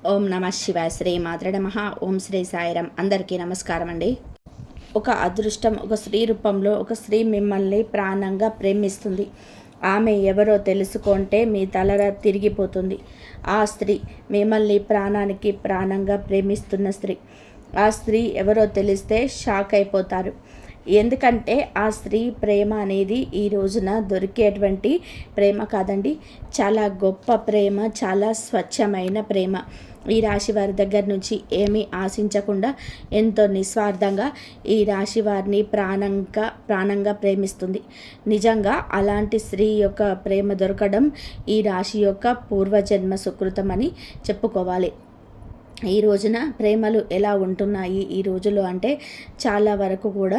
ఓం నమ శివాయ. శ్రీ మాత్ర నమః. ఓం శ్రీ సాయిరామ్. అందరికీ నమస్కారం అండి. ఒక అదృష్టం, ఒక స్త్రీ రూపంలో ఒక స్త్రీ మిమ్మల్ని ప్రాణంగా ప్రేమిస్తుంది. ఆమె ఎవరో తెలుసుకుంటే మీ తల తిరిగిపోతుంది. ఆ స్త్రీ మిమ్మల్ని ప్రాణానికి ప్రాణంగా ప్రేమిస్తున్న స్త్రీ. ఆ స్త్రీ ఎవరో తెలిస్తే షాక్ అయిపోతారు. ఎందుకంటే ఆ స్త్రీ ప్రేమ అనేది ఈ రోజున దొరికేటువంటి ప్రేమ కాదండి. చాలా గొప్ప ప్రేమ, చాలా స్వచ్ఛమైన ప్రేమ. ఈ రాశి వారి దగ్గర నుంచి ఏమీ ఆశించకుండా ఎంతో నిస్వార్థంగా ఈ రాశి వారిని ప్రాణంగా ప్రేమిస్తుంది. నిజంగా అలాంటి స్త్రీ యొక్క ప్రేమ దొరకడం ఈ రాశి యొక్క పూర్వజన్మ సుకృతం అని చెప్పుకోవాలి. ఈ రోజున ప్రేమలు ఎలా ఉంటున్నాయి ఈ రోజులో అంటే చాలా వరకు కూడా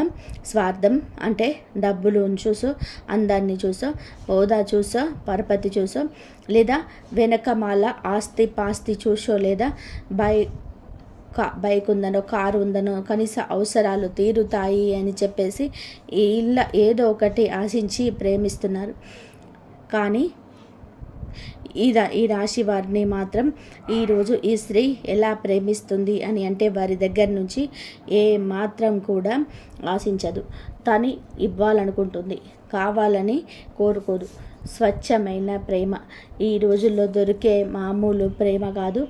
స్వార్థం, అంటే డబ్బులు చూసో, అందాన్ని చూసో, హోదా చూసో, పరపతి చూసో, లేదా వెనకమాల ఆస్తి పాస్తి చూసో, లేదా బైక్ ఉందనో, కారు ఉందనో, కనీస అవసరాలు తీరుతాయి అని చెప్పేసి ఏదో ఒకటి ఆశించి ప్రేమిస్తున్నారు. కానీ ఈ రాశి వారిని మాత్రం ఈరోజు ఈ స్త్రీ ఎలా ప్రేమిస్తుంది అని అంటే వారి దగ్గర నుంచి ఏ మాత్రం కూడా ఆశించదు. తను ఇవ్వాలనుకుంటుంది, కావాలని కోరుకోదు. స్వచ్ఛమైన ప్రేమ ఈ రోజుల్లో దొరికే మామూలు ప్రేమ కాదు.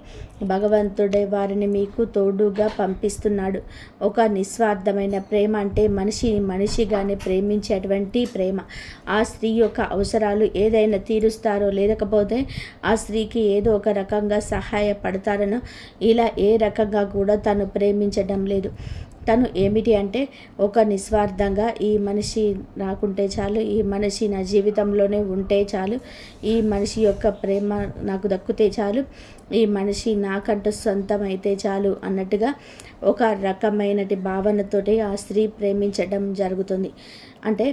భగవంతుడే వారిని మీకు తోడుగా పంపిస్తున్నాడు. ఒక నిస్వార్థమైన ప్రేమ అంటే మనిషిగానే ప్రేమించేటువంటి ప్రేమ. ఆ స్త్రీ యొక్క అవసరాలు ఏదైనా తీరుస్తారో, లేకపోతే ఆ స్త్రీకి ఏదో ఒక రకంగా సహాయపడతారనో, ఇలా ఏ రకంగా కూడా తను ప్రేమించడం లేదు. తను ఏమిటి అంటే ఒక నిస్వార్థంగా ఈ మనిషి రాకుంటే చాలు, ఈ మనిషి నా జీవితంలోనే ఉంటే చాలు, ఈ మనిషి యొక్క ప్రేమ నాకు దక్కితే చాలు, ఈ మనిషి నాకంటూ సొంతం అయితే చాలు అన్నట్టుగా ఒక రకమైనటి భావనతోటి ఆ స్త్రీ ప్రేమించడం జరుగుతుంది. అంటే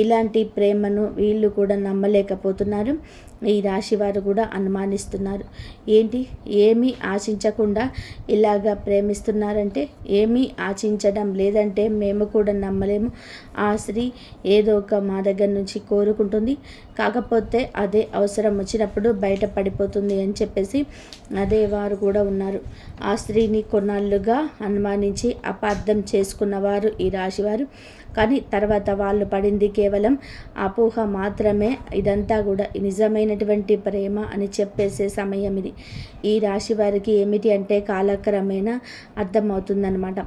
ఇలాంటి ప్రేమను వీళ్ళు కూడా నమ్మలేకపోతున్నారు. ఈ రాశి వారు కూడా అనుమానిస్తున్నారు. ఏంటి, ఏమీ ఆశించకుండా ఇలాగా ప్రేమిస్తున్నారంటే ఏమీ ఆశించడం లేదంటే మేము కూడా నమ్మలేము. ఆ స్త్రీ ఏదో ఒక మా దగ్గర నుంచి కోరుకుంటుంది, కాకపోతే అదే అవసరం వచ్చినప్పుడు బయటపడిపోతుంది అని చెప్పేసి అదే వారు కూడా ఉన్నారు. ఆ స్త్రీని కొన్నాళ్ళుగా అనుమానించి అపార్థం చేసుకున్నవారు ఈ రాశివారు. కానీ తర్వాత వాళ్ళు పడింది కేవలం అపోహ మాత్రమే. ఇదంతా కూడా నిజమైనటువంటి ప్రేమ అని చెప్పేసే సమయం ఇది. ఈ రాశి వారికి ఏమిటి అంటే కాలక్రమేణా అర్థమవుతుందన్నమాట.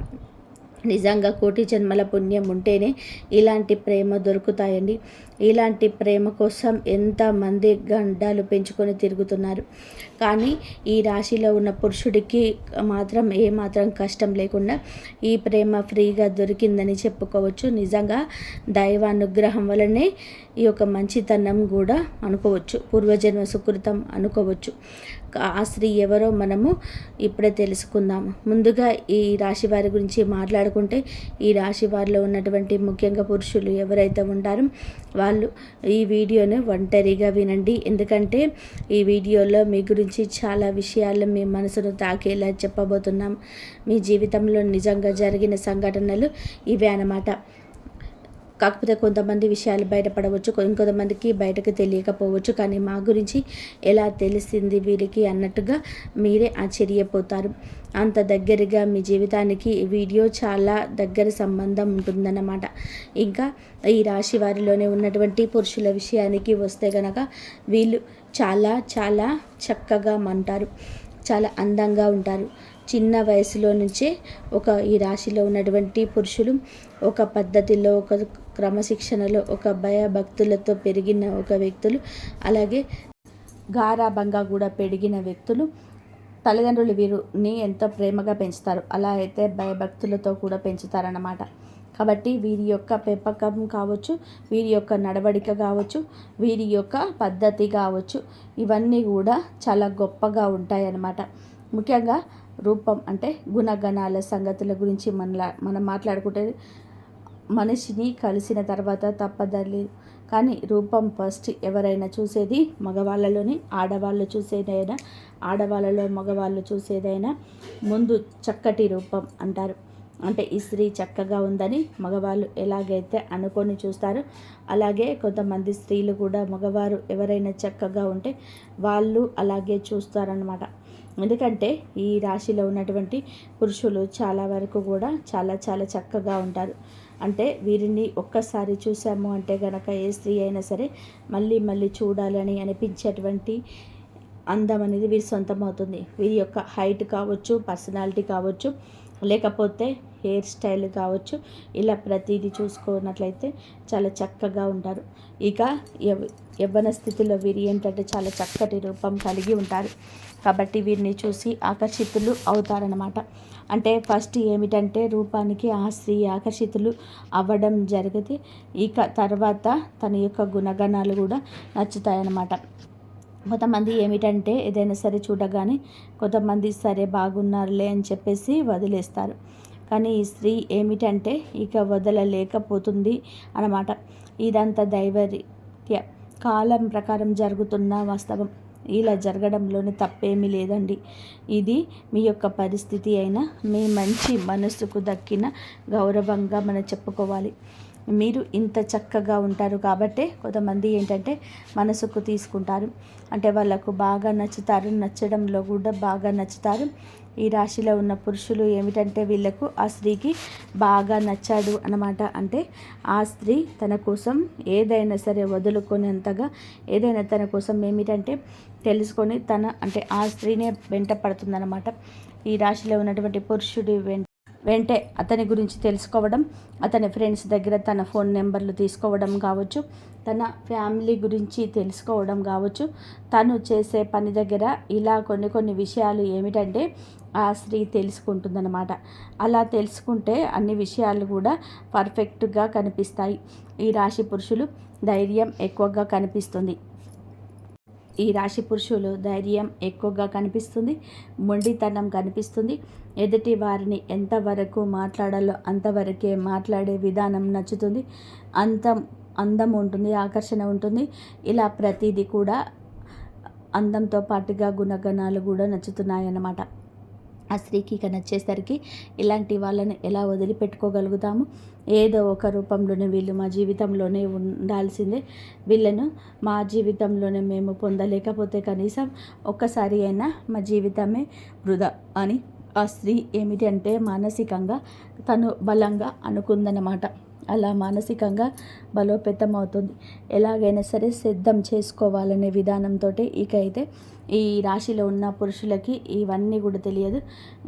నిజంగా కోటి జన్మల పుణ్యం ఉంటేనే ఇలాంటి ప్రేమ దొరుకుతాయండి. ఇలాంటి ప్రేమ కోసం ఎంతమంది గండాలు పెంచుకొని తిరుగుతున్నారు. కానీ ఈ రాశిలో ఉన్న పురుషుడికి మాత్రం ఏమాత్రం కష్టం లేకుండా ఈ ప్రేమ ఫ్రీగా దొరికిందని చెప్పుకోవచ్చు. నిజంగా దైవానుగ్రహం వలనే ఈ యొక్క మంచితనం కూడా అనుకోవచ్చు, పూర్వజన్మ సుకృతం అనుకోవచ్చు. ఆ స్త్రీ ఎవరో మనము ఇప్పుడే తెలుసుకుందాము. ముందుగా ఈ రాశి వారి గురించి మాట్లాడుకుంటే, ఈ రాశి వారిలో ఉన్నటువంటి ముఖ్యంగా పురుషులు ఎవరైతే ఉంటారో వాళ్ళు ఈ వీడియోను ఒంటరిగా వినండి. ఎందుకంటే ఈ వీడియోలో మీ గురించి చాలా విషయాలు మీ మనసును తాకేలా చెప్పబోతున్నాం. మీ జీవితంలో నిజంగా జరిగిన సంఘటనలు ఇవే అన్నమాట. కాకపోతే కొంతమంది విషయాలు బయటపడవచ్చు, ఇంకొంతమందికి బయటకు తెలియకపోవచ్చు. కానీ మా గురించి ఎలా తెలిసింది వీరికి అన్నట్టుగా మీరే ఆశ్చర్యపోతారు. అంత దగ్గరగా మీ జీవితానికి ఈ వీడియో చాలా దగ్గర సంబంధం ఉంటుందన్నమాట. ఇంకా ఈ రాశి వారిలోనే ఉన్నటువంటి పురుషుల విషయానికి వస్తే కనుక వీళ్ళు చాలా చాలా చక్కగా ఉంటారు, చాలా అందంగా ఉంటారు. చిన్న వయసులో నుంచే ఈ రాశిలో ఉన్నటువంటి పురుషులు ఒక పద్ధతిలో, ఒక క్రమశిక్షణలో, ఒక భయభక్తులతో పెరిగిన ఒక వ్యక్తులు, అలాగే గారాబంగా కూడా పెరిగిన వ్యక్తులు. తల్లిదండ్రులు వీరిని ఎంతో ప్రేమగా పెంచుతారు, అలా అయితే భయభక్తులతో కూడా పెంచుతారన్నమాట. కాబట్టి వీరి యొక్క పెంపకం కావచ్చు, వీరి యొక్క నడవడిక కావచ్చు, వీరి యొక్క పద్ధతి కావచ్చు, ఇవన్నీ కూడా చాలా గొప్పగా ఉంటాయన్నమాట. ముఖ్యంగా రూపం అంటే గుణగణాల సంగతుల గురించి మనం మాట్లాడుకుంటే మనిషిని కలిసిన తర్వాత తప్పదలేదు. కానీ రూపం ఫస్ట్ ఎవరైనా చూసేది మగవాళ్ళలోని, ఆడవాళ్ళు చూసేదైనా, ఆడవాళ్ళలో మగవాళ్ళు చూసేదైనా ముందు చక్కటి రూపం అంటారు. అంటే ఈ స్త్రీ చక్కగా ఉందని మగవాళ్ళు ఎలాగైతే అనుకొని చూస్తారో, అలాగే కొంతమంది స్త్రీలు కూడా మగవారు ఎవరైనా చక్కగా ఉంటే వాళ్ళు అలాగే చూస్తారనమాట. ఎందుకంటే ఈ రాశిలో ఉన్నటువంటి పురుషులు చాలా వరకు కూడా చాలా చాలా చక్కగా ఉంటారు. అంటే వీరిని ఒక్కసారి చూసాము అంటే గనక ఏ స్త్రీ అయినా సరే మళ్ళీ మళ్ళీ చూడాలని అనిపించేటువంటి అందం అనేది వీరి సొంతం అవుతుంది. వీరి యొక్క హైట్ కావచ్చు, పర్సనాలిటీ కావచ్చు, లేకపోతే హెయిర్ స్టైల్ కావచ్చు, ఇలా ప్రతిదీ చూసుకున్నట్లయితే చాలా చక్కగా ఉంటారు. ఇక యవ్వన స్థితిలో వీరు ఏంటంటే చాలా చక్కటి రూపం కలిగి ఉంటారు. కాబట్టి వీరిని చూసి ఆకర్షితులు అవుతారన్నమాట. అంటే ఫస్ట్ ఏమిటంటే రూపానికి ఆ స్త్రీ ఆకర్షితులు అవ్వడం జరిగితే ఇక తర్వాత తన యొక్క గుణగణాలు కూడా నచ్చుతాయన్నమాట. కొంతమంది ఏమిటంటే ఏదైనా సరే చూడగానే కొంతమంది సరే బాగున్నారులే అని చెప్పేసి వదిలేస్తారు. కానీ ఈ స్త్రీ ఏమిటంటే ఇక వదలలేకపోతుంది అన్నమాట. ఇదంతా దైవరీత్య కాలం ప్రకారం జరుగుతున్న వాస్తవం. ఇలా జరగడంలోని తప్పేమీ లేదండి. ఇది మీ యొక్క పరిస్థితి అయినా మీ మంచి మనసుకు దక్కిన గౌరవంగా మనం చెప్పుకోవాలి. మీరు ఇంత చక్కగా ఉంటారు కాబట్టే కొంతమంది ఏంటంటే మనసుకు తీసుకుంటారు. అంటే వాళ్ళకు బాగా నచ్చుతారు, నచ్చడంలో కూడా బాగా నచ్చుతారు. ఈ రాశిలో ఉన్న పురుషులు ఏమిటంటే వీళ్ళకు ఆ స్త్రీకి బాగా నచ్చాడు అన్నమాట. అంటే ఆ స్త్రీ తన కోసం ఏదైనా సరే వదులుకునేంతగా ఏదైనా తన కోసం ఏమిటంటే తెలుసుకొని అంటే ఆ స్త్రీనే వెంట పడుతుందన్నమాట. ఈ రాశిలో ఉన్నటువంటి పురుషుడి వెంటే అతని గురించి తెలుసుకోవడం, అతని ఫ్రెండ్స్ దగ్గర తన ఫోన్ నెంబర్లు తీసుకోవడం కావచ్చు, తన ఫ్యామిలీ గురించి తెలుసుకోవడం కావచ్చు, తను చేసే పని దగ్గర ఇలా కొన్ని విషయాలు ఏమిటంటే ఆ స్త్రీ తెలుసుకుంటుందన్నమాట. అలా తెలుసుకుంటే అన్ని విషయాలు కూడా పర్ఫెక్ట్గా కనిపిస్తాయి. ఈ రాశి పురుషులు ధైర్యం ఎక్కువగా కనిపిస్తుంది. ఈ రాశి పురుషులు ధైర్యం ఎక్కువగా కనిపిస్తుంది, మొండితనం కనిపిస్తుంది. ఎదుటి వారిని ఎంతవరకు మాట్లాడాలో అంతవరకే మాట్లాడే విధానం నచ్చుతుంది. అందం ఉంటుంది, ఆకర్షణ ఉంటుంది. ఇలా ప్రతిదీ కూడా అందంతో పాటుగా గుణగణాలు కూడా నచ్చుతున్నాయన్నమాట. ఆ స్త్రీకి ఇక నచ్చేసరికి ఇలాంటి వాళ్ళని ఎలా వదిలిపెట్టుకోగలుగుతాము? ఏదో ఒక రూపంలోనే వీళ్ళు మా జీవితంలోనే ఉండాల్సిందే. వీళ్ళను మా జీవితంలోనే మేము పొందలేకపోతే కనీసం ఒక్కసారి అయినా మా జీవితమే వృధా అని ఆ స్త్రీ ఏమిటి అంటే మానసికంగా తను బలంగా అనుకుందన్నమాట. అలా మానసికంగా బలోపేతం అవుతుంది. ఎలాగైనా సరే సిద్ధం చేసుకోవాలనే విధానంతో ఇక అయితే ఈ రాశిలో ఉన్న పురుషులకి ఇవన్నీ కూడా తెలియదు.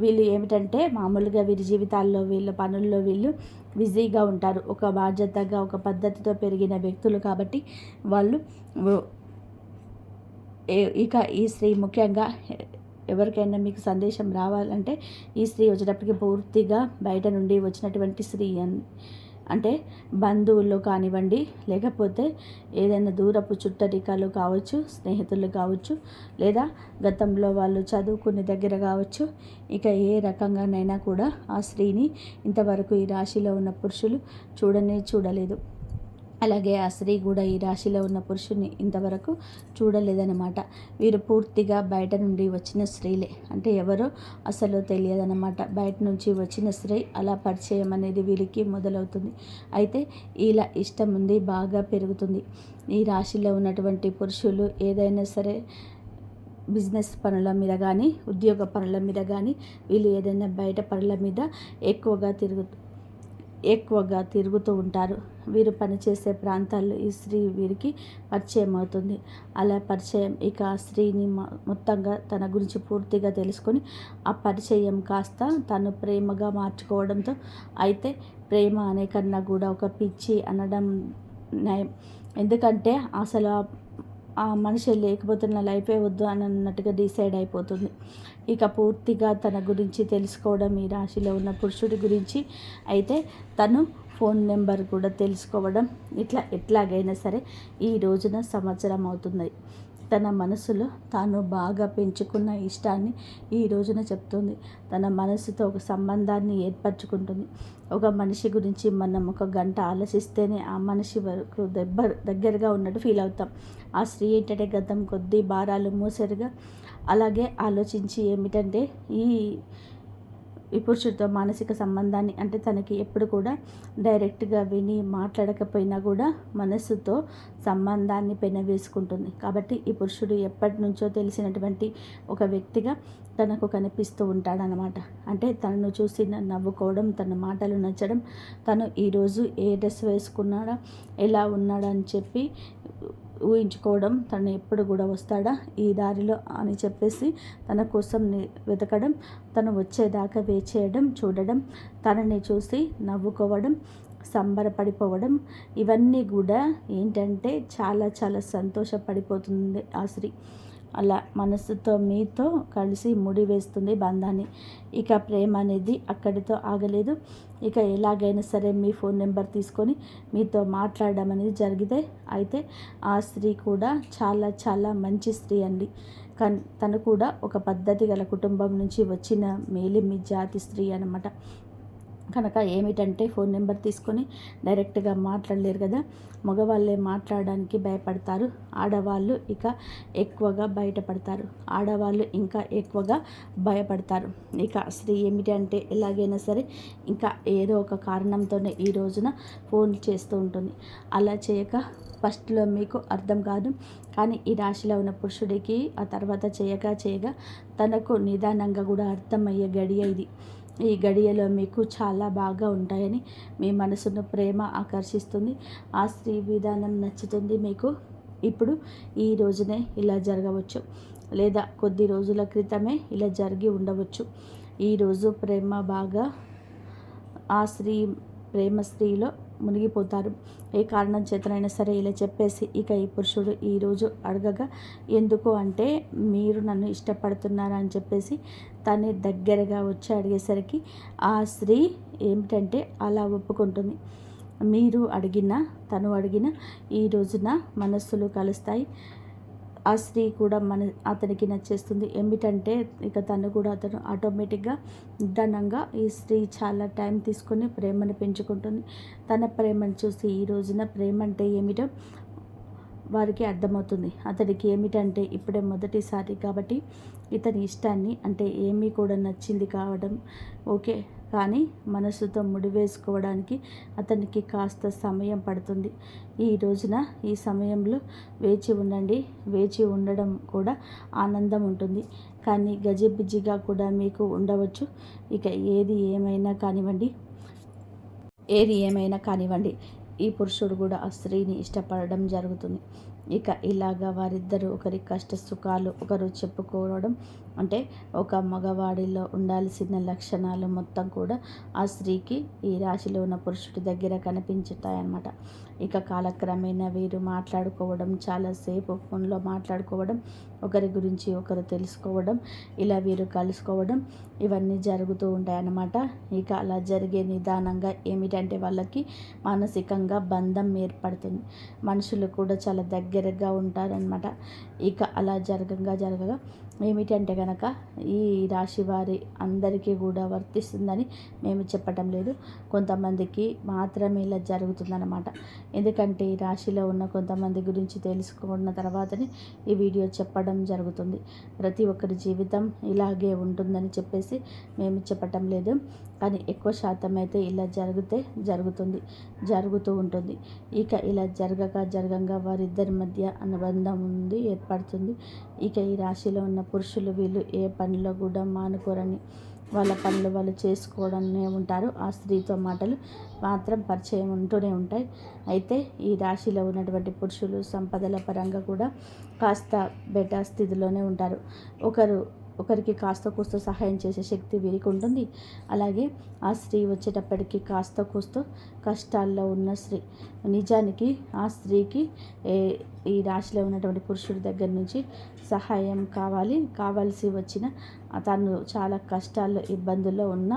వీళ్ళు ఏమిటంటే మామూలుగా వీరి జీవితాల్లో వీళ్ళ పనుల్లో వీళ్ళు బిజీగా ఉంటారు. ఒక బాధ్యతగా ఒక పద్ధతితో పెరిగిన వ్యక్తులు కాబట్టి వాళ్ళు ఇక ఈ స్త్రీ ముఖ్యంగా ఎవరికైనా మీకు సందేశం రావాలంటే ఈ స్త్రీ వచ్చేటప్పటికి పూర్తిగా బయట నుండి వచ్చినటువంటి స్త్రీ అంటే బంధువులు కానివ్వండి, లేకపోతే ఏదైనా దూరపు చుట్టరికాలు కావచ్చు, స్నేహితులు కావచ్చు, లేదా గతంలో వాళ్ళు చదువుకునే దగ్గర కావచ్చు. ఇక ఏ రకంగానైనా కూడా ఆ స్త్రీని ఇంతవరకు ఈ రాశిలో ఉన్న పురుషులు చూడలేదు. అలాగే ఆ స్త్రీ కూడా ఈ రాశిలో ఉన్న పురుషుని ఇంతవరకు చూడలేదన్నమాట. వీరు పూర్తిగా బయట నుండి వచ్చిన స్త్రీలే. అంటే ఎవరో అసలు తెలియదన్నమాట. బయట నుంచి వచ్చిన స్త్రీ అలా పరిచయం అనేది వీరికి మొదలవుతుంది. అయితే ఇలా ఇష్టం ఉంది, బాగా పెరుగుతుంది. ఈ రాశిలో ఉన్నటువంటి పురుషులు ఏదైనా సరే బిజినెస్ పనుల మీద కానీ, ఉద్యోగ పనుల మీద కానీ, వీళ్ళు ఏదైనా బయట పనుల మీద ఎక్కువగా తిరుగుతూ ఉంటారు. వీరు పనిచేసే ప్రాంతాల్లో ఈ స్త్రీ వీరికి పరిచయం అవుతుంది. అలా పరిచయం ఇక ఆ స్త్రీని మొత్తంగా తన గురించి పూర్తిగా తెలుసుకొని ఆ పరిచయం కాస్త తను ప్రేమగా మార్చుకోవడంతో, అయితే ప్రేమ అనే కన్నా కూడా ఒక పిచ్చి అనడం న్యాయం. ఎందుకంటే అసలు ఆ మనిషి లేకపోతే నా లైఫే వద్దు అని అన్నట్టుగా డిసైడ్ అయిపోతుంది. ఇక పూర్తిగా తన గురించి తెలుసుకోవడం ఈ రాశిలో ఉన్న పురుషుడి గురించి, అయితే తను ఫోన్ నెంబర్ కూడా తెలుసుకోవడం, ఎట్లాగైనా సరే ఈ రోజున సంవత్సరం అవుతుంది. తన మనసులో తాను బాగా పెంచుకున్న ఇష్టాన్ని ఈ రోజున చెప్తుంది. తన మనసుతో ఒక సంబంధాన్ని ఏర్పరచుకుంటుంది. ఒక మనిషి గురించి మనం ఒక గంట ఆలోచిస్తేనే ఆ మనిషి వరకు దగ్గరగా ఉన్నట్టు ఫీల్ అవుతాం. ఆ స్త్రీ ఏంటంటే గతం కొద్దీ భారాలు మోసరుగా అలాగే ఆలోచించి ఏమిటంటే ఈ ఈ పురుషుడితో మానసిక సంబంధాన్ని అంటే తనకి ఎప్పుడు కూడా డైరెక్ట్గా విని మాట్లాడకపోయినా కూడా మనస్సుతో సంబంధాన్ని పెనవేసుకుంటుంది. కాబట్టి ఈ పురుషుడు ఎప్పటి నుంచో తెలిసినటువంటి ఒక వ్యక్తిగా తనకు కనిపిస్తూ ఉంటాడనమాట. అంటే తనను చూసి నవ్వుకోవడం, తన మాటలు నచ్చడం, తను ఈరోజు ఏ డ్రెస్ వేసుకున్నాడా, ఎలా ఉన్నాడా అని చెప్పి ఊహించుకోవడం, తను ఎప్పుడు కూడా వస్తాడా ఈ దారిలో అని చెప్పేసి తన కోసం వెతకడం, తను వచ్చేదాకా వేచేయడం, చూడడం, తనని చూసి నవ్వుకోవడం, సంబరపడిపోవడం, ఇవన్నీ కూడా ఏంటంటే చాలా చాలా సంతోషపడిపోతుంది ఆ స్త్రీ. అలా మనసుతో మీతో కలిసి ముడివేస్తుంది బంధాన్ని. ఇక ప్రేమ అనేది అక్కడితో ఆగలేదు. ఇక ఎలాగైనా సరే మీ ఫోన్ నెంబర్ తీసుకొని మీతో మాట్లాడడం అనేది జరిగితే అయితే ఆ స్త్రీ కూడా చాలా చాలా మంచి స్త్రీ అండి. తను కూడా ఒక పద్ధతి గల కుటుంబం నుంచి వచ్చిన మేలిమి జాతి స్త్రీ అన్నమాట. కనుక ఏమిటంటే ఫోన్ నెంబర్ తీసుకొని డైరెక్ట్గా మాట్లాడలేరు కదా, మగవాళ్ళే మాట్లాడడానికి భయపడతారు, ఆడవాళ్ళు ఇక ఎక్కువగా బయటపడతారు, ఆడవాళ్ళు ఇంకా ఎక్కువగా భయపడతారు. ఇక స్త్రీ ఏమిటి అంటే ఎలాగైనా సరే ఇంకా ఏదో ఒక కారణంతోనే ఈ రోజున ఫోన్ చేస్తూ ఉంటుంది. అలా చేయక ఫస్ట్లో మీకు అర్థం కాదు, కానీ ఈ రాశిలో ఉన్న పురుషుడికి ఆ తర్వాత చేయగా తనకు నిదానంగా కూడా అర్థమయ్యే గడియ ఇది. ఈ గడియలో మీకు చాలా బాగా ఉంటాయని మీ మనసును ప్రేమ ఆకర్షిస్తుంది, ఆ స్త్రీ విధానం నచ్చుతుంది మీకు. ఇప్పుడు ఈ రోజునే ఇలా జరగవచ్చు, లేదా కొద్ది రోజుల క్రితమే ఇలా జరిగి ఉండవచ్చు. ఈరోజు ప్రేమ బాగా ఆ స్త్రీలో మునిగిపోతారు. ఏ కారణం చేతనైనా సరే ఇలా చెప్పేసి ఇక ఈ పురుషుడు ఈరోజు అడగగా, ఎందుకు అంటే మీరు నన్ను ఇష్టపడుతున్నారా అని చెప్పేసి తనే దగ్గరగా వచ్చి అడిగేసరికి ఆ స్త్రీ ఏమిటంటే అలా ఒప్పుకుంటుంది. మీరు అడిగినా తను అడిగినా ఈ రోజున మనస్సులు కలుస్తాయి. ఆ స్త్రీ కూడా అతనికి నచ్చేస్తుంది. ఏమిటంటే ఇక అతను ఆటోమేటిక్గా నిదానంగా ఈ స్త్రీ చాలా టైం తీసుకొని ప్రేమను పెంచుకుంటుంది. తన ప్రేమను చూసి ఈ రోజున ప్రేమ అంటే ఏమిటో వారికి అర్థమవుతుంది. అతడికి ఏమిటంటే ఇప్పుడే మొదటిసారి కాబట్టి ఇతని ఇష్టాన్ని అంటే ఏమీ కూడా నచ్చింది కావడం ఓకే, కానీ మనసుతో ముడివేసుకోవడానికి అతనికి కాస్త సమయం పడుతుంది. ఈ రోజున ఈ సమయంలో వేచి ఉండండి. వేచి ఉండడం కూడా ఆనందం ఉంటుంది, కానీ గజిబిజిగా కూడా మీకు ఉండవచ్చు. ఇక ఏది ఏమైనా కానివ్వండి ఈ పురుషుడు కూడా ఆ స్త్రీని ఇష్టపడడం జరుగుతుంది. ఇక ఇలాగా వారిద్దరూ ఒకరి కష్ట సుఖాలు ఒకరు చెప్పుకోవడం అంటే ఒక మగవాడిలో ఉండాల్సిన లక్షణాలు మొత్తం కూడా ఆ స్త్రీకి ఈ రాశిలో ఉన్న పురుషుడి దగ్గర కనిపించుతాయన్నమాట. ఇక కాలక్రమేణా వీరు మాట్లాడుకోవడం, చాలాసేపు ఫోన్లో మాట్లాడుకోవడం, ఒకరి గురించి ఒకరు తెలుసుకోవడం, ఇలా వీరు కలుసుకోవడం ఇవన్నీ జరుగుతూ ఉంటాయన్నమాట. ఇక అలా జరిగే నిదానంగా ఏమిటంటే వాళ్ళకి మానసికంగా బంధం ఏర్పడుతుంది. మనుషులు కూడా చాలా దగ్గరగా ఉంటారనమాట. ఇక అలా జరగగా ఏమిటంటే కనుక ఈ రాశి వారి అందరికీ కూడా వర్తిస్తుందని మేము చెప్పటం లేదు, కొంతమందికి మాత్రమే ఇలా జరుగుతుందన్నమాట. ఎందుకంటే ఈ రాశిలో ఉన్న కొంతమంది గురించి తెలుసుకున్న తర్వాతనే ఈ వీడియో చెప్పడం జరుగుతుంది. ప్రతి ఒక్కరి జీవితం ఇలాగే ఉంటుందని చెప్పేసి మేము చెప్పటం లేదు, కానీ ఎక్కువ శాతం అయితే ఇలా జరుగుతూ ఉంటుంది. ఇక ఇలా జరగగా వారిద్దరి మధ్య అనుబంధం ఏర్పడుతుంది. ఇక ఈ రాశిలో ఉన్న పురుషులు వీళ్ళు ఏ పనిలో కూడా మానుకోరని వాళ్ళ పనులు వాళ్ళు చేసుకోవడమే ఉంటారు. ఆ స్త్రీతో మాటలు మాత్రం పరిచయం ఉంటూనే ఉంటాయి. అయితే ఈ రాశిలో ఉన్నటువంటి పురుషులు సంపదల పరంగా కూడా కాస్త బెటర్ స్థితిలోనే ఉంటారు. ఒకరికి కాస్త కూస్త సహాయం చేసే శక్తి వీరికి ఉంటుంది. అలాగే ఆ స్త్రీ వచ్చేటప్పటికి కాస్త కూస్త కష్టాల్లో ఉన్న స్త్రీ. నిజానికి ఆ స్త్రీకి ఈ రాశిలో ఉన్నటువంటి పురుషుడి దగ్గర నుంచి సహాయం కావాల్సి వచ్చిన తను చాలా కష్టాల్లో ఇబ్బందుల్లో ఉన్న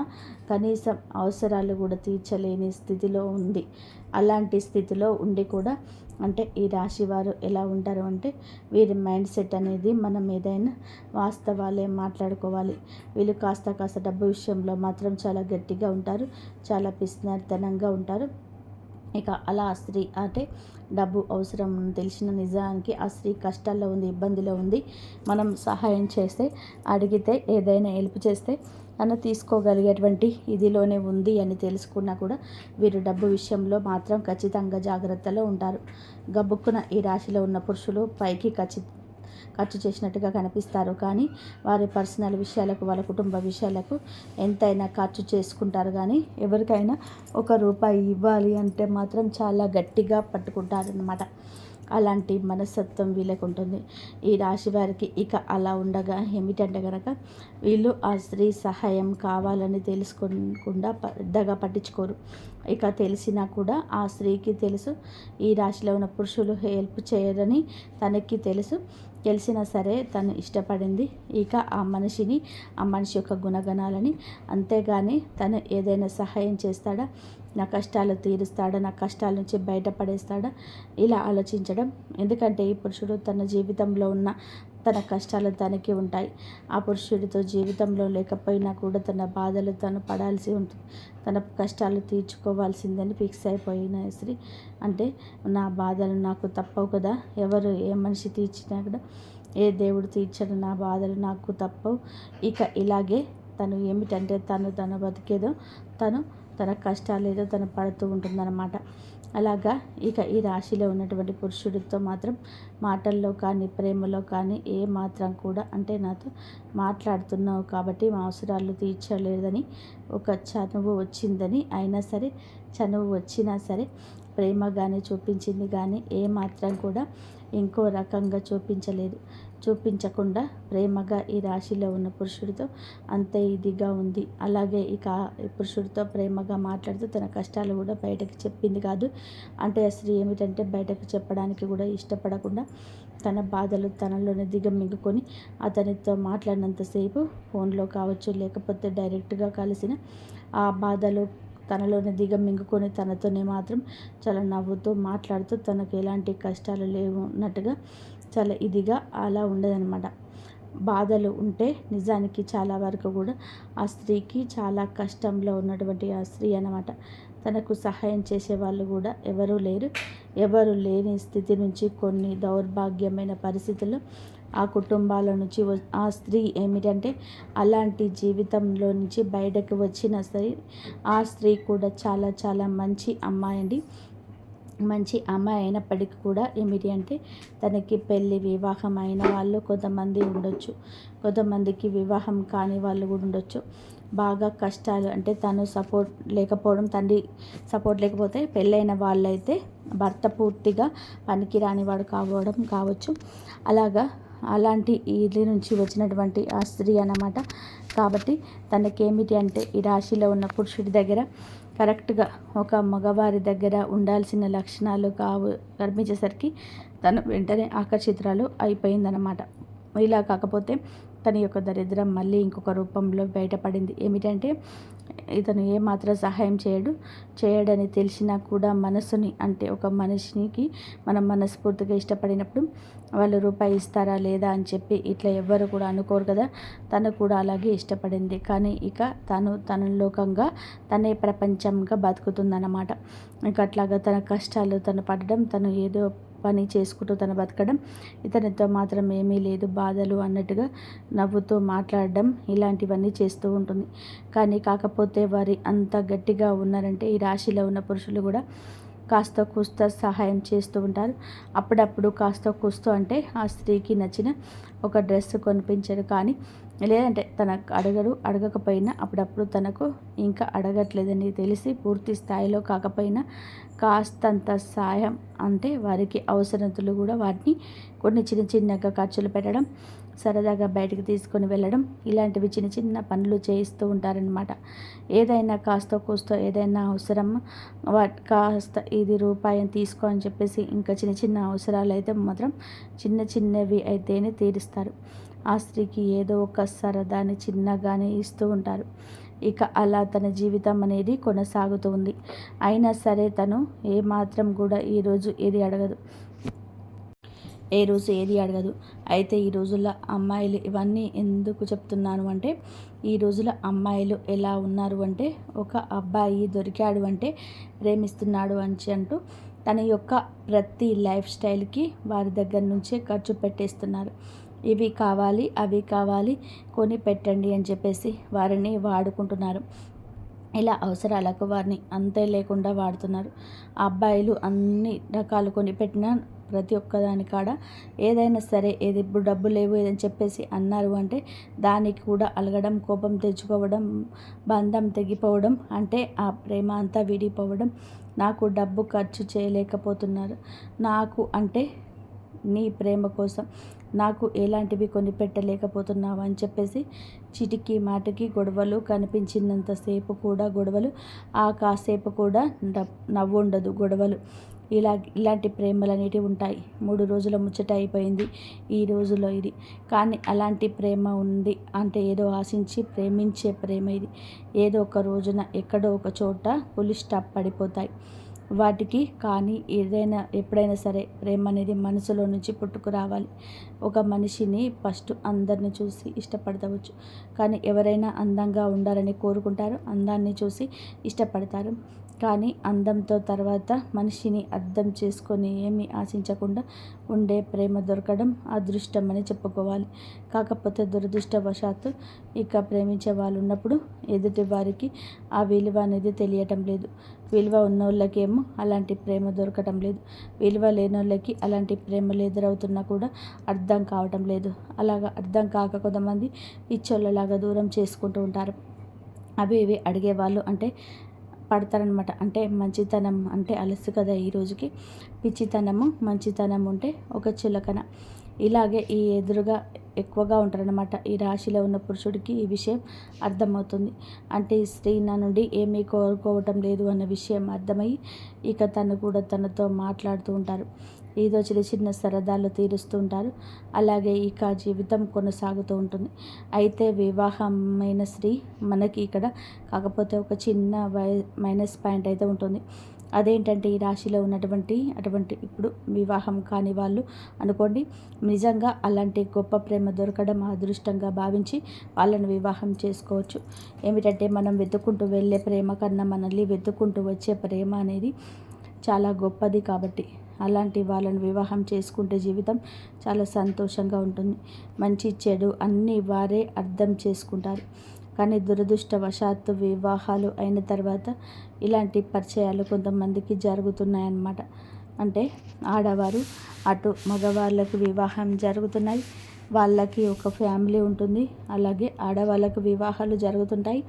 కనీసం అవసరాలు కూడా తీర్చలేని స్థితిలో ఉంది. అలాంటి స్థితిలో ఉండి కూడా అంటే ఈ రాశి వారు ఎలా ఉంటారు అంటే వీరి మైండ్ సెట్ అనేది మనం ఏదైనా వాస్తవాలే మాట్లాడుకోవాలి. వీళ్ళు కాస్త డబ్బు విషయంలో మాత్రం చాలా గట్టిగా ఉంటారు, చాలా పిసినారితనంగా ఉంటారు. ఇక అలా ఆ స్త్రీ అంటే డబ్బు అవసరం తెలిసిన నిజానికి ఆ స్త్రీ కష్టాల్లో ఉంది, ఇబ్బందిలో ఉంది. మనం సహాయం చేస్తే, అడిగితే, ఏదైనా హెల్ప్ చేస్తే తను తీసుకోగలిగేటువంటి ఇదిలోనే ఉంది అని తెలుసుకున్నా కూడా వీరు డబ్బు విషయంలో మాత్రం ఖచ్చితంగా జాగ్రత్తలో ఉంటారు. గబుక్కున ఈ రాశిలో ఉన్న పురుషులు పైకి ఖర్చు చేసినట్టుగా కనిపిస్తారు, కానీ వారి పర్సనల్ విషయాలకు, వాళ్ళ కుటుంబ విషయాలకు ఎంతైనా ఖర్చు చేసుకుంటారు. కానీ ఎవరికైనా రూపాయి ఇవ్వాలి అంటే మాత్రం చాలా గట్టిగా పట్టుకుంటారనమాట. అలాంటి మనస్తత్వం వీళ్ళకు ఉంటుంది. ఈ రాశి వారికి ఇక అలా ఉండగా ఏమిటంటే కనుక వీళ్ళు ఆ స్త్రీ సహాయం కావాలని తెలుసుకోకుండా పెద్దగా పట్టించుకోరు. ఇక తెలిసినా కూడా ఆ స్త్రీకి తెలుసు ఈ రాశిలో ఉన్న పురుషులు హెల్ప్ చేయరని తనకి తెలుసు. తెలిసినా సరే తను ఇష్టపడింది ఇక ఆ మనిషి యొక్క గుణగణాలని. అంతేగాని తను ఏదైనా సహాయం చేస్తాడా, నా కష్టాలు తీరుస్తాడా, నా కష్టాల నుంచి బయటపడేస్తాడా, ఇలా ఆలోచించడం. ఎందుకంటే ఈ పురుషుడు తన జీవితంలో ఉన్న తన కష్టాలు తనకి ఉంటాయి. ఆ పురుషుడితో జీవితంలో లేకపోయినా కూడా తన బాధలు తను పడాల్సి ఉంటుంది. తన కష్టాలు తీర్చుకోవాల్సిందని ఫిక్స్ అయిపోయిన స్త్రీ అంటే నా బాధలు నాకు తప్పవు కదా, ఎవరు ఏ మనిషి తీర్చినా కూడా, ఏ దేవుడు తీర్చడు నా బాధలు నాకు తప్పవు. ఇక ఇలాగే తను ఏమిటంటే తను బతికేదో తన కష్టాలు ఏదో తను పడుతూ ఉంటుందన్నమాట. అలాగా ఇక ఈ రాశిలో ఉన్నటువంటి పురుషుడితో మాత్రం మాటల్లో కానీ, ప్రేమలో కానీ ఏ మాత్రం కూడా అంటే నాతో మాట్లాడుతున్నావు కాబట్టి మా అవసరాలు తీర్చలేదని ఒక చనువు వచ్చిందని, అయినా సరే చనువు వచ్చినా సరే ప్రేమగానే చూపించింది, కానీ ఏ మాత్రం కూడా ఇంకో రకంగా చూపించకుండా ప్రేమగా ఈ రాశిలో ఉన్న పురుషుడితో అంతే ఇదిగా ఉంది. అలాగే ఇక ఈ పురుషుడితో ప్రేమగా మాట్లాడుతూ తన కష్టాలు కూడా బయటకు చెప్పింది కాదు. అంటే ఆ స్త్రీ ఏమిటంటే బయటకు చెప్పడానికి కూడా ఇష్టపడకుండా తన బాధలు తనలోనే దిగమింగుకొని అతనితో మాట్లాడినంతసేపు ఫోన్లో కావచ్చు, లేకపోతే డైరెక్ట్గా కలిసిన ఆ బాధలు తనలోనే దిగమింగుకొని తనతోనే మాత్రం చాలా నవ్వుతూ మాట్లాడుతూ తనకు ఎలాంటి కష్టాలు లేవున్నట్టుగా చాలా ఇదిగా అలా ఉండదనమాట. బాధలు ఉంటే నిజానికి చాలా వరకు కూడా ఆ స్త్రీకి చాలా కష్టంలో ఉన్నటువంటి ఆ స్త్రీ అన్నమాట. తనకు సహాయం చేసేవాళ్ళు కూడా ఎవరు లేని స్థితి నుంచి కొన్ని దౌర్భాగ్యమైన పరిస్థితుల్లో ఆ కుటుంబాల నుంచి ఆ స్త్రీ ఏమిటంటే అలాంటి జీవితంలో నుంచి బయటకు వచ్చిన సరే ఆ స్త్రీ కూడా చాలా చాలా మంచి అమ్మాయి అండి. మంచి అమ్మాయి అయినప్పటికీ కూడా ఏమిటి అంటే తనకి వివాహం అయిన వాళ్ళు కొంతమంది ఉండొచ్చు, కొంతమందికి వివాహం కాని వాళ్ళు కూడా ఉండొచ్చు. బాగా కష్టాలు అంటే తను సపోర్ట్ లేకపోవడం, తండ్రి సపోర్ట్ లేకపోతే పెళ్ళైన వాళ్ళైతే భర్త పూర్తిగా పనికిరాని వాడు కావచ్చు. అలాంటి ఇది నుంచి వచ్చినటువంటి ఆ స్త్రీ అన్నమాట. కాబట్టి తనకేమిటి అంటే ఈ రాశిలో ఉన్న పురుషుడి దగ్గర కరెక్ట్గా ఒక మగవారి దగ్గర ఉండాల్సిన లక్షణాలు కనిపించేసరికి తను వెంటనే ఆకర్షితురాలు అయిపోయిందనమాట. ఇలా కాకపోతే తన యొక్క దరిద్రం మళ్ళీ ఇంకొక రూపంలో బయటపడింది. ఏమిటంటే ఇతను ఏమాత్రం సహాయం చేయడని తెలిసినా కూడా మనసుని అంటే ఒక మనిషికి మనం మనస్ఫూర్తిగా ఇష్టపడినప్పుడు వాళ్ళు రూపాయి ఇస్తారా లేదా అని చెప్పి ఇట్లా ఎవ్వరు కూడా అనుకోరు కదా. తను కూడా అలాగే ఇష్టపడింది, కానీ ఇక తన లోకంగా తనే ప్రపంచంగా బతుకుతుందన్నమాట. ఇక అట్లాగా తన కష్టాలు తను పడడం, తను ఏదో పని చేసుకుంటూ తను బతకడం, ఇతనితో మాత్రం ఏమీ లేదు బాధలు అన్నట్టుగా నవ్వుతూ మాట్లాడడం, ఇలాంటివన్నీ చేస్తూ ఉంటుంది. కానీ కాకపోతే వారి అంత గట్టిగా ఉన్నారంటే ఈ రాశిలో ఉన్న పురుషులు కూడా కాస్త కూస్త సహాయం చేస్తూ ఉంటారు. అప్పుడప్పుడు కాస్త కూస్తో అంటే ఆ స్త్రీకి నచ్చిన ఒక డ్రెస్ కొనిపించరు, కానీ లేదంటే తనకు అడగకపోయినా అప్పుడప్పుడు తనకు ఇంకా అడగట్లేదని తెలిసి పూర్తి స్థాయిలో కాకపోయినా కాస్తంత సాయం అంటే వారికి అవసరతలు కూడా వాటిని కొన్ని చిన్నగా ఖర్చులు పెట్టడం, సరదాగా బయటికి తీసుకొని వెళ్ళడం, ఇలాంటివి చిన్న పనులు చేయిస్తూ ఉంటారనమాట. ఏదైనా కాస్త కూస్తో ఏదైనా అవసరం కాస్త ఇది రూపాయిని తీసుకో అని చెప్పేసి ఇంకా చిన్న అవసరాలు అయితే మాత్రం చిన్నవి అయితేనే తీరుస్తారు. ఆ స్త్రీకి ఏదో ఒక సరదాని చిన్నగానే ఇస్తూ ఉంటారు. ఇక అలా తన జీవితం అనేది కొనసాగుతూ ఉంది. అయినా సరే తను ఏమాత్రం కూడా ఈరోజు ఏది అడగదు. ఏ రోజు ఏది అడగదు. అయితే ఈ రోజుల్లో అమ్మాయిలు ఇవన్నీ ఎందుకు చెప్తున్నాను అంటే, ఈ రోజుల అమ్మాయిలు ఎలా ఉన్నారు అంటే, ఒక అబ్బాయి దొరికాడు అంటే ప్రేమిస్తున్నాడు అంటూ తన యొక్క ప్రతి లైఫ్ స్టైల్కి వారి దగ్గర నుంచే ఖర్చు పెట్టేస్తున్నారు. ఇవి కావాలి, అవి కావాలి, కొని పెట్టండి అని చెప్పేసి వారిని వాడుకుంటున్నారు. ఇలా అవసరాలకు వారిని అంతే లేకుండా వాడుతున్నారు. ఆ అబ్బాయిలు అన్ని రకాలు కొనిపెట్టిన ప్రతి ఒక్కదాని కాడ ఏదైనా సరే, ఏది ఇప్పుడు డబ్బు లేవు ఏదని చెప్పేసి అన్నారు అంటే దానికి కూడా అలగడం, కోపం తెచ్చుకోవడం, బంధం తెగిపోవడం, అంటే ఆ ప్రేమ అంతా విడిపోవడం. నాకు డబ్బు ఖర్చు చేయలేకపోతున్నారు, నాకు అంటే నీ ప్రేమ కోసం నాకు ఎలాంటివి కొనిపెట్టలేకపోతున్నావు అని చెప్పేసి చిటికి మాటికి గొడవలు, కనిపించినంతసేపు కూడా గొడవలు, ఆ కాసేపు కూడా నవ్వు ఉండదు గొడవలు. ఇలాంటి ప్రేమలు అనేటివి ఉంటాయి. 3 రోజుల ముచ్చట అయిపోయింది ఈ రోజులో ఇది. కానీ అలాంటి ప్రేమ ఉంది అంటే ఏదో ఆశించి ప్రేమించే ప్రేమ ఇది. ఏదో ఒక రోజున ఎక్కడో ఒక చోట ఫుల్ స్టాప్ పడిపోతాయి వాటికి. కానీ ఏదైనా ఎప్పుడైనా సరే ప్రేమ అనేది మనసులో నుంచి పుట్టుకు రావాలి. ఒక మనిషిని ఫస్ట్ అందరిని చూసి ఇష్టపడవచ్చు, కానీ ఎవరైనా అందంగా ఉండాలని కోరుకుంటారు, అందాన్ని చూసి ఇష్టపడతారు. కానీ అందంతో తర్వాత మనిషిని అర్థం చేసుకొని ఏమీ ఆశించకుండా ఉండే ప్రేమ దొరకడం అదృష్టం అని చెప్పుకోవాలి. కాకపోతే దురదృష్టవశాత్తు ఇక ప్రేమించే వాళ్ళు ఉన్నప్పుడు ఎదుటి వారికి ఆ విలువ అనేది తెలియటం లేదు. విలువ ఉన్నోళ్ళకేమో అలాంటి ప్రేమ దొరకటం లేదు. విలువ లేనోళ్ళకి అలాంటి ప్రేమలు ఎదురవుతున్నా కూడా అర్థం కావటం లేదు. అలాగా అర్థం కాక కొంతమంది పిచ్చోళ్ళలాగా దూరం చేసుకుంటూ ఉంటారు. అవి ఇవి అడిగేవాళ్ళు అంటే పడతారనమాట. అంటే మంచితనం అంటే అలసు కదా ఈ రోజుకి. పిచ్చితనము మంచితనం ఉంటే ఒక చులకన. ఇలాగే ఈ ఎదురుగా ఎక్కువగా ఉంటారనమాట. ఈ రాశిలో ఉన్న పురుషుడికి ఈ విషయం అర్థమవుతుంది. అంటే ఈ స్త్రీ నా నుండి ఏమీ కోరుకోవటం లేదు అన్న విషయం అర్థమయ్యి ఇక తను కూడా తనతో మాట్లాడుతూ ఉంటారు. ఏదో చిన్న చిన్న సరదాలు తీరుస్తూ ఉంటారు. అలాగే ఇక జీవితం కొనసాగుతూ ఉంటుంది. అయితే వివాహమైన స్త్రీ మనకి ఇక్కడ కాకపోతే ఒక చిన్న మైనస్ పాయింట్ అయితే ఉంటుంది. అదేంటంటే ఈ రాశిలో ఉన్నటువంటి ఇప్పుడు వివాహం కాని వాళ్ళు అనుకోండి, నిజంగా అలాంటి గొప్ప ప్రేమ దొరకడం అదృష్టంగా భావించి వాళ్ళని వివాహం చేసుకోవచ్చు. ఏమిటంటే మనం వెతుక్కుంటూ వెళ్ళే ప్రేమ కన్నా మనల్ని వెతుక్కుంటూ వచ్చే ప్రేమ అనేది చాలా గొప్పది. కాబట్టి అలాంటి వాళ్ళని వివాహం చేసుకుంటే జీవితం చాలా సంతోషంగా ఉంటుంది. మంచి చెడు అన్నీ వారే అర్థం చేసుకుంటారు. కానీ దురదృష్టవశాత్తు వివాహాలు అయిన తర్వాత ఇలాంటి పరిచయాలు కొంతమందికి జరుగుతున్నాయన్నమాట. అంటే ఆడవారు అటు మగవాళ్ళకు వివాహం జరుగుతున్నాయి, వాళ్ళకి ఒక ఫ్యామిలీ ఉంటుంది. అలాగే ఆడవాళ్ళకు వివాహాలు జరుగుతుంటాయి.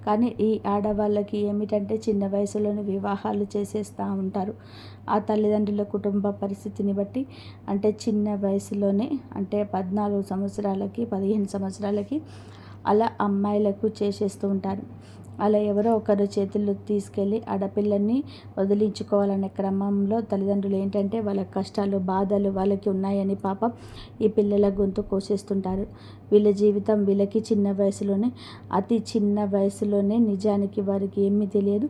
కానీ ఈ ఆడవాళ్ళకి ఏమిటంటే చిన్న వయసులోనే వివాహాలు చేసేస్తూ ఉంటారు. ఆ తల్లిదండ్రుల కుటుంబ పరిస్థితిని బట్టి అంటే చిన్న వయసులోనే అంటే 14 సంవత్సరాలకి 15 సంవత్సరాలకి అలా అమ్మాయిలకు చేసేస్తూ ఉంటారు. అలా ఎవరో ఒకరు చేతుల్లో తీసుకెళ్ళి ఆడపిల్లల్ని వదిలించుకోవాలనే క్రమంలో తల్లిదండ్రులు ఏంటంటే వాళ్ళ కష్టాలు బాధలు వాళ్ళకి ఉన్నాయని పాపం ఈ పిల్లల గొంతు కోసేస్తుంటారు. వీళ్ళ జీవితం వీళ్ళకి చిన్న వయసులోనే అతి చిన్న వయసులోనే నిజానికి వారికి ఏమీ తెలియదు.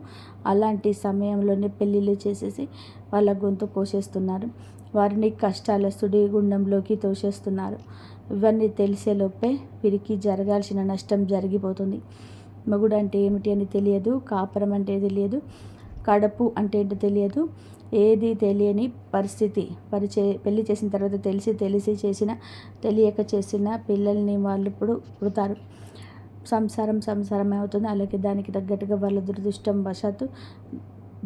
అలాంటి సమయంలోనే పెళ్ళిళ్ళు చేసేసి వాళ్ళ గొంతు కోసేస్తున్నారు. వారిని కష్టాల సుడిగుండంలోకి తోసేస్తున్నారు. ఇవన్నీ తెలిసేలోపే వీరికి జరగాల్సిన నష్టం జరిగిపోతుంది. మొగుడు అంటే ఏమిటి అని తెలియదు, కాపురం అంటే తెలియదు, కడుపు అంటే ఏంటో తెలియదు, ఏది తెలియని పరిస్థితి. పెళ్లి చేసిన తర్వాత తెలిసి చేసిన తెలియక చేసిన పిల్లల్ని వాళ్ళు ఇప్పుడు పుడతారు. సంసారమే అవుతుంది. అలాగే దానికి తగ్గట్టుగా వాళ్ళ దురదృష్టం వశాత్తు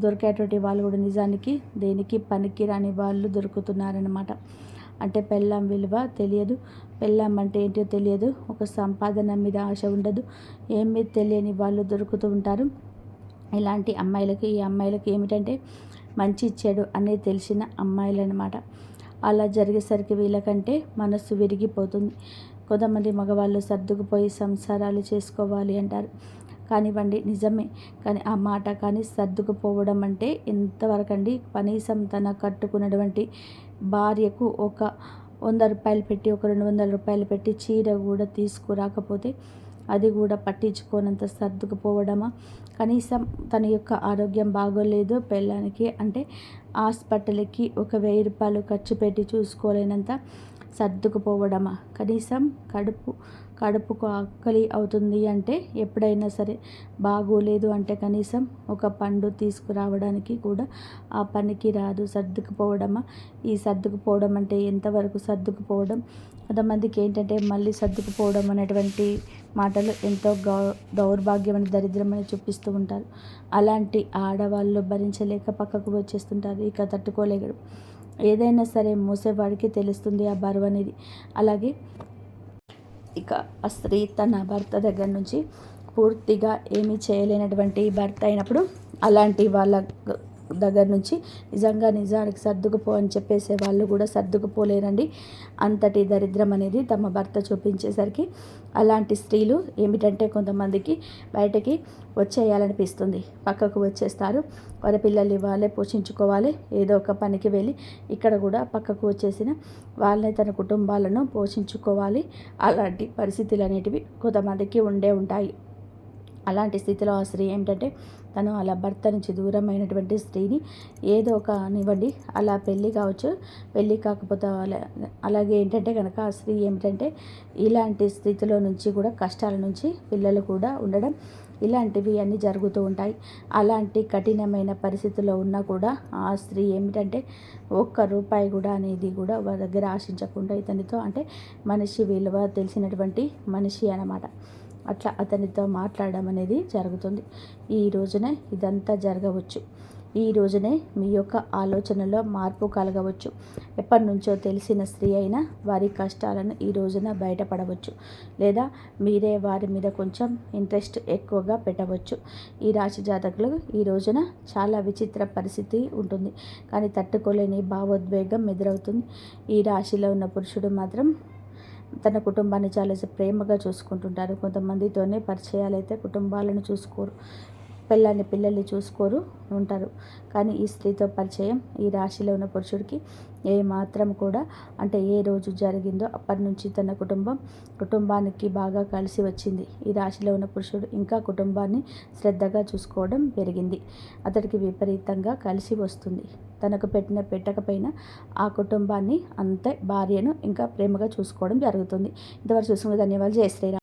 దొరికేటువంటి వాళ్ళు కూడా నిజానికి దేనికి పనికి రాని వాళ్ళు దొరుకుతున్నారనమాట. అంటే పెళ్ళాం విలువ తెలియదు, పెళ్ళాం అంటే ఏంటో తెలియదు, ఒక సంపాదన మీద ఆశ ఉండదు, ఏమీ తెలియని వాళ్ళు దొరుకుతూ ఉంటారు. ఇలాంటి అమ్మాయిలకి ఈ అమ్మాయిలకి ఏమిటంటే మంచి చెడు అనేది తెలిసిన అమ్మాయిలు అనమాట. అలా జరిగేసరికి వీళ్ళకంటే మనస్సు విరిగిపోతుంది. కొంతమంది మగవాళ్ళు సర్దుకుపోయి సంసారాలు చేసుకోవాలి అంటారు. కానివ్వండి నిజమే, కానీ ఆ మాట కానీ సర్దుకుపోవడం అంటే ఎంతవరకు అండి? కనీసం తన కట్టుకున్నటువంటి భార్యకు ఒక 100 రూపాయలు పెట్టి ఒక 200 రూపాయలు పెట్టి చీర కూడా తీసుకురాకపోతే అది కూడా పట్టించుకోనంత సర్దుకుపోవడమా, కనీసం తన యొక్క ఆరోగ్యం బాగోలేదు పెళ్ళానికి అంటే హాస్పిటల్కి ఒక 1000 రూపాయలు ఖర్చు పెట్టి చూసుకోలేనంత సర్దుకుపోవడమా, కనీసం కడుపుకు ఆకలి అవుతుంది అంటే ఎప్పుడైనా సరే బాగోలేదు అంటే కనీసం ఒక పండు తీసుకురావడానికి కూడా ఆ పనికి రాదు, సర్దుకుపోవడమా. ఈ సర్దుకుపోవడం అంటే ఎంతవరకు సర్దుకుపోవడం, కొంతమందికి ఏంటంటే మళ్ళీ సర్దుకుపోవడం అనేటువంటి మాటలు ఎంతో దౌర్భాగ్యమని దరిద్రమని చూపిస్తూ ఉంటారు. అలాంటి ఆడవాళ్ళు భరించలేక పక్కకు వచ్చేస్తుంటారు, ఇక తట్టుకోలేరు. ఏదైనా సరే మోసేవాడికి తెలుస్తుంది ఆ బరువు అనేది. అలాగే ఇక ఆ స్త్రీ తన భర్త దగ్గర నుంచి పూర్తిగా ఏమీ చేయలేనటువంటి భర్త అయినప్పుడు అలాంటి వాళ్ళ దగ్గర నుంచి నిజానికి సర్దుకుపో అని చెప్పేసే వాళ్ళు కూడా సర్దుకుపోలేరండి. అంతటి దరిద్రం అనేది తమ భర్త చూపించేసరికి అలాంటి స్త్రీలు ఏమిటంటే కొంతమందికి బయటకి వచ్చేయాలనిపిస్తుంది, పక్కకు వచ్చేస్తారు. వారి పిల్లల్ని వాళ్ళే పోషించుకోవాలి, ఏదో ఒక పనికి వెళ్ళి ఇక్కడ కూడా పక్కకు వచ్చేసిన వాళ్ళని తన కుటుంబాలను పోషించుకోవాలి. అలాంటి పరిస్థితులు అనేటివి కొంతమందికి ఉంటాయి. అలాంటి స్థితిలో ఆ స్త్రీ ఏమిటంటే తను అలా భర్త నుంచి దూరమైనటువంటి స్త్రీని ఏదో ఒక నివ్వండి, అలా పెళ్ళి కావచ్చు, పెళ్ళి కాకపోతే అలాగే ఏంటంటే కనుక ఆ స్త్రీ ఏమిటంటే ఇలాంటి స్థితిలో నుంచి కూడా కష్టాల నుంచి పిల్లలు కూడా ఉండడం ఇలాంటివి అన్నీ జరుగుతూ ఉంటాయి. అలాంటి కఠినమైన పరిస్థితుల్లో ఉన్నా కూడా ఆ స్త్రీ ఏమిటంటే ఒక్క రూపాయి కూడా అనేది కూడా వారి దగ్గర ఆశించకుండా ఇతనితో అంటే మనిషి విలువ తెలిసినటువంటి మనిషి అన్నమాట, అట్లా అతనితో మాట్లాడడం అనేది జరుగుతుంది. ఈ రోజునే ఇదంతా జరగవచ్చు. ఈ రోజునే మీ యొక్క ఆలోచనలో మార్పు కలగవచ్చు. ఎప్పటి నుంచో తెలిసిన స్త్రీ అయినా వారి కష్టాలను ఈ రోజున బయటపడవచ్చు, లేదా మీరే వారి మీద కొంచెం ఇంట్రెస్ట్ ఎక్కువగా పెట్టవచ్చు. ఈ రాశి జాతకులు ఈ రోజున చాలా విచిత్ర పరిస్థితి ఉంటుంది, కానీ తట్టుకోలేని భావోద్వేగం ఎదురవుతుంది. ఈ రాశిలో ఉన్న పురుషుడు మాత్రం తన కుటుంబాన్ని చాలా ప్రేమగా చూసుకుంటుంటారు. కొంతమందితోనే పరిచయాలు అయితే కుటుంబాలను చూసుకోరు, పిల్లల్ని చూసుకోరు ఉంటారు. కానీ ఈ స్త్రీతో పరిచయం ఈ రాశిలో ఉన్న పురుషుడికి ఏ మాత్రం కూడా అంటే ఏ రోజు జరిగిందో అప్పటి నుంచి తన కుటుంబానికి బాగా కలిసి వచ్చింది. ఈ రాశిలో ఉన్న పురుషుడు ఇంకా కుటుంబాన్ని శ్రద్ధగా చూసుకోవడం పెరిగింది. అతడికి విపరీతంగా కలిసి వస్తుంది. తనకు పెట్టకపోయినా ఆ కుటుంబాన్ని అంతే భార్యను ఇంకా ప్రేమగా చూసుకోవడం జరుగుతుంది. ఇంతవరకు చూసుకున్న ధన్యవాదాలు. జై శ్రీరామ్.